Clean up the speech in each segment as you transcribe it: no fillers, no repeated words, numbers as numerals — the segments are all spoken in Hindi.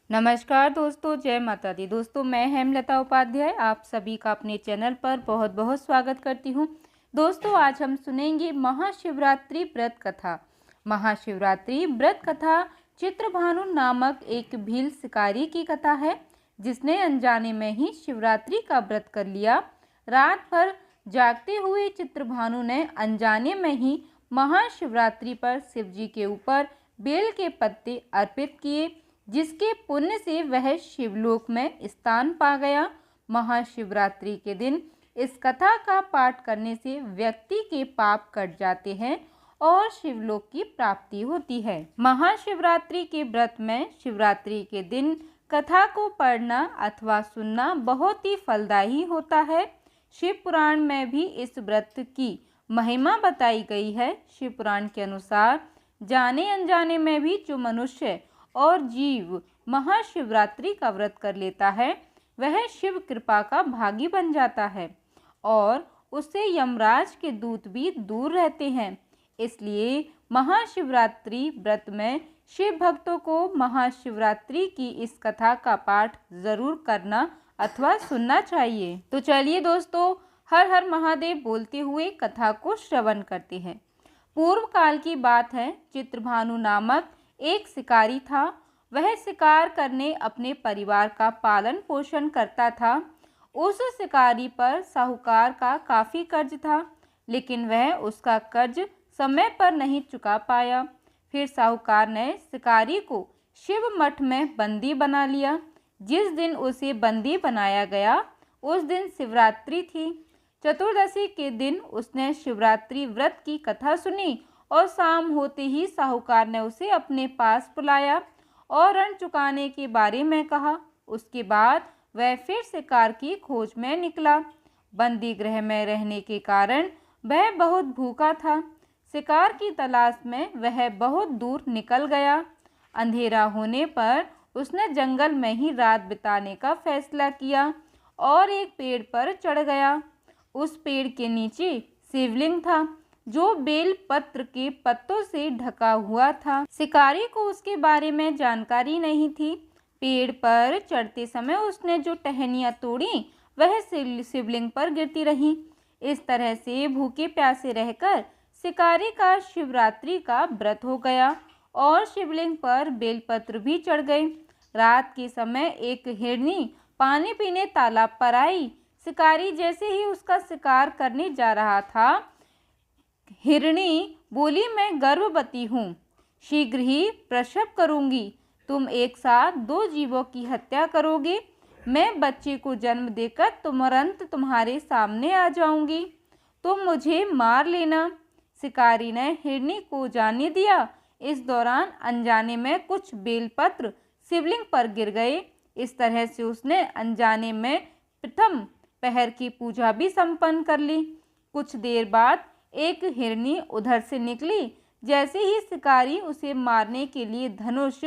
नमस्कार दोस्तों, जय माता दी। दोस्तों, मैं हेमलता उपाध्याय आप सभी का अपने चैनल पर बहुत बहुत स्वागत करती हूँ। दोस्तों, आज हम सुनेंगे महाशिवरात्रि व्रत कथा। महाशिवरात्रि व्रत कथा चित्रभानु नामक एक भील शिकारी की कथा है, जिसने अनजाने में ही शिवरात्रि का व्रत कर लिया। रात भर जागते हुए चित्रभानु ने अनजाने में ही महाशिवरात्रि पर शिव जी के ऊपर बेल के पत्ते अर्पित किए, जिसके पुण्य से वह शिवलोक में स्थान पा गया। महाशिवरात्रि के दिन इस कथा का पाठ करने से व्यक्ति के पाप कट जाते हैं और शिवलोक की प्राप्ति होती है। महाशिवरात्रि के व्रत में शिवरात्रि के दिन कथा को पढ़ना अथवा सुनना बहुत ही फलदायी होता है। शिव पुराण में भी इस व्रत की महिमा बताई गई है। शिव पुराण के अनुसार जाने अनजाने में भी जो मनुष्य और जीव महाशिवरात्रि का व्रत कर लेता है, वह शिव कृपा का भागी बन जाता है और उससे यमराज के दूत भी दूर रहते हैं। इसलिए महाशिवरात्रि व्रत में शिव भक्तों को महाशिवरात्रि की इस कथा का पाठ जरूर करना अथवा सुनना चाहिए। तो चलिए दोस्तों, हर हर महादेव बोलते हुए कथा को श्रवण करते हैं। पूर्व काल की बात है। चित्रभानु नामक एक शिकारी था। वह शिकार करने अपने परिवार का पालन पोषण करता था। उस शिकारी पर साहूकार का काफ़ी कर्ज था, लेकिन वह उसका कर्ज समय पर नहीं चुका पाया। फिर साहूकार ने शिकारी को शिव मठ में बंदी बना लिया। जिस दिन उसे बंदी बनाया गया, उस दिन शिवरात्रि थी। चतुर्दशी के दिन उसने शिवरात्रि व्रत की कथा सुनी और शाम होते ही साहूकार ने उसे अपने पास बुलाया और ऋण चुकाने के बारे में कहा। उसके बाद वह फिर शिकार की खोज में निकला। बंदी गृह में रहने के कारण वह बहुत भूखा था। शिकार की तलाश में वह बहुत दूर निकल गया। अंधेरा होने पर उसने जंगल में ही रात बिताने का फैसला किया और एक पेड़ पर चढ़ गया। उस पेड़ के नीचे शिवलिंग था, जो बेल पत्र के पत्तों से ढका हुआ था। शिकारी को उसके बारे में जानकारी नहीं थी। पेड़ पर चढ़ते समय उसने जो टहनियाँ तोड़ी, वह शिवलिंग पर गिरती रहीं। इस तरह से भूखे प्यासे रहकर शिकारी का शिवरात्रि का व्रत हो गया और शिवलिंग पर बेलपत्र भी चढ़ गए। रात के समय एक हिरनी पानी पीने तालाब पर आई। शिकारी जैसे ही उसका शिकार करने जा रहा था, हिरनी बोली, मैं गर्भवती हूँ, शीघ्र ही प्रसव करूँगी। तुम एक साथ दो जीवों की हत्या करोगे। मैं बच्चे को जन्म देकर तुरंत तुम्हारे सामने आ जाऊँगी। तुम मुझे मार लेना। शिकारी ने हिरनी को जाने दिया। इस दौरान अनजाने में कुछ बेलपत्र शिवलिंग पर गिर गए। इस तरह से उसने अनजाने में प्रथम पहर की पूजा भी संपन्न कर ली। कुछ देर बाद एक हिरनी उधर से निकली। जैसे ही शिकारी उसे मारने के लिए धनुष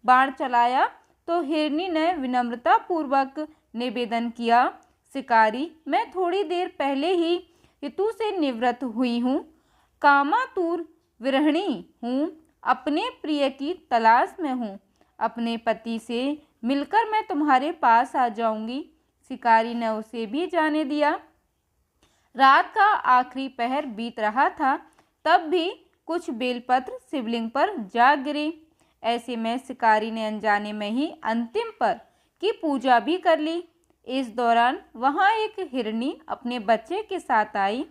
बाण चलाया, तो हिरनी ने विनम्रता पूर्वक निवेदन किया, शिकारी, मैं थोड़ी देर पहले ही ऋतु से निवृत्त हुई हूँ, कामातुर विरहिणी हूँ, अपने प्रिय की तलाश में हूँ। अपने पति से मिलकर मैं तुम्हारे पास आ जाऊंगी। शिकारी ने उसे भी जाने दिया। रात का आखिरी पहर बीत रहा था, तब भी कुछ बेलपत्र शिवलिंग पर जा गिरे। ऐसे में शिकारी ने अनजाने में ही अंतिम पर की पूजा भी कर ली। इस दौरान वहां एक हिरनी अपने बच्चे के साथ आई।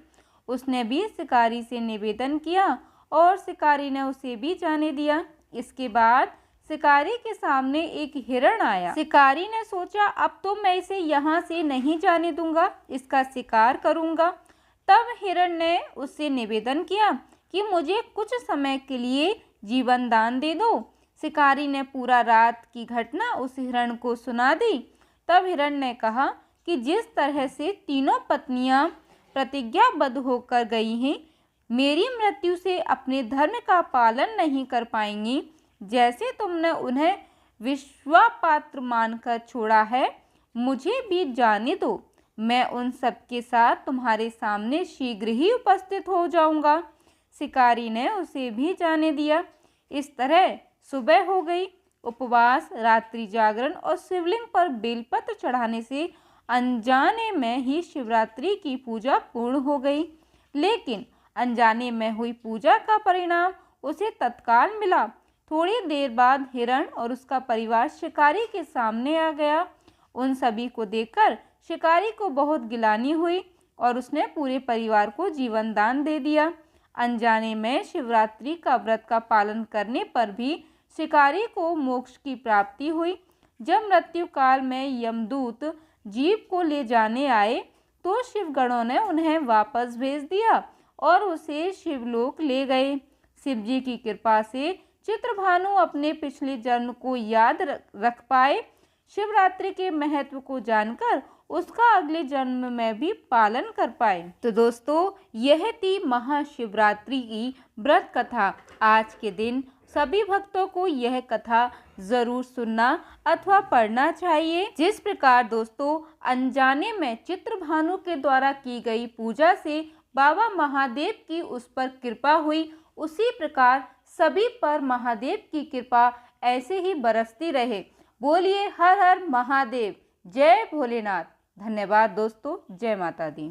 उसने भी शिकारी से निवेदन किया और शिकारी ने उसे भी जाने दिया। इसके बाद शिकारी के सामने एक हिरण आया। शिकारी ने सोचा, अब तो मैं इसे यहाँ से नहीं जाने दूंगा, इसका शिकार करूंगा। तब हिरण ने उससे निवेदन किया कि मुझे कुछ समय के लिए जीवन दान दे दो। शिकारी ने पूरा रात की घटना उस हिरण को सुना दी। तब हिरण ने कहा कि जिस तरह से तीनों पत्नियां प्रतिज्ञाबद्ध होकर गई हैं, मेरी मृत्यु से अपने धर्म का पालन नहीं कर पाएंगी, जैसे तुमने उन्हें विश्वापात्र मानकर छोड़ा है, मुझे भी जाने दो। मैं उन सब के साथ तुम्हारे सामने शीघ्र ही उपस्थित हो जाऊंगा। शिकारी ने उसे भी जाने दिया। इस तरह सुबह हो गई। उपवास, रात्रि जागरण और शिवलिंग पर बेलपत्र चढ़ाने से अनजाने में ही शिवरात्रि की पूजा पूर्ण हो गई। लेकिन अनजाने में हुई पूजा का परिणाम उसे तत्काल मिला। थोड़ी देर बाद हिरण और उसका परिवार शिकारी के सामने आ गया। उन सभी को देखकर शिकारी को बहुत गिलानी हुई और उसने पूरे परिवार को जीवन दान दे दिया। अनजाने में शिवरात्रि का व्रत का पालन करने पर भी शिकारी को मोक्ष की प्राप्ति हुई। जब मृत्यु काल में यमदूत जीव को ले जाने आए तो शिवगणों ने उन्हें वापस भेज दिया और उसे शिवलोक ले गए। शिव जी की कृपा से चित्रभानु अपने पिछले जन्म को याद रख पाए। शिवरात्रि के महत्व को जानकर उसका अगले जन्म में भी पालन कर पाए। तो दोस्तों, यह थी महाशिवरात्रि की व्रत कथा। आज के दिन सभी भक्तों को यह कथा जरूर सुनना अथवा पढ़ना चाहिए। जिस प्रकार दोस्तों अनजाने में चित्रभानु के द्वारा की गई पूजा से बाबा महादेव की उस पर कृपा हुई, उसी प्रकार सभी पर महादेव की कृपा ऐसे ही बरसती रहे। बोलिए हर हर महादेव, जय भोलेनाथ। धन्यवाद दोस्तों, जय माता दी।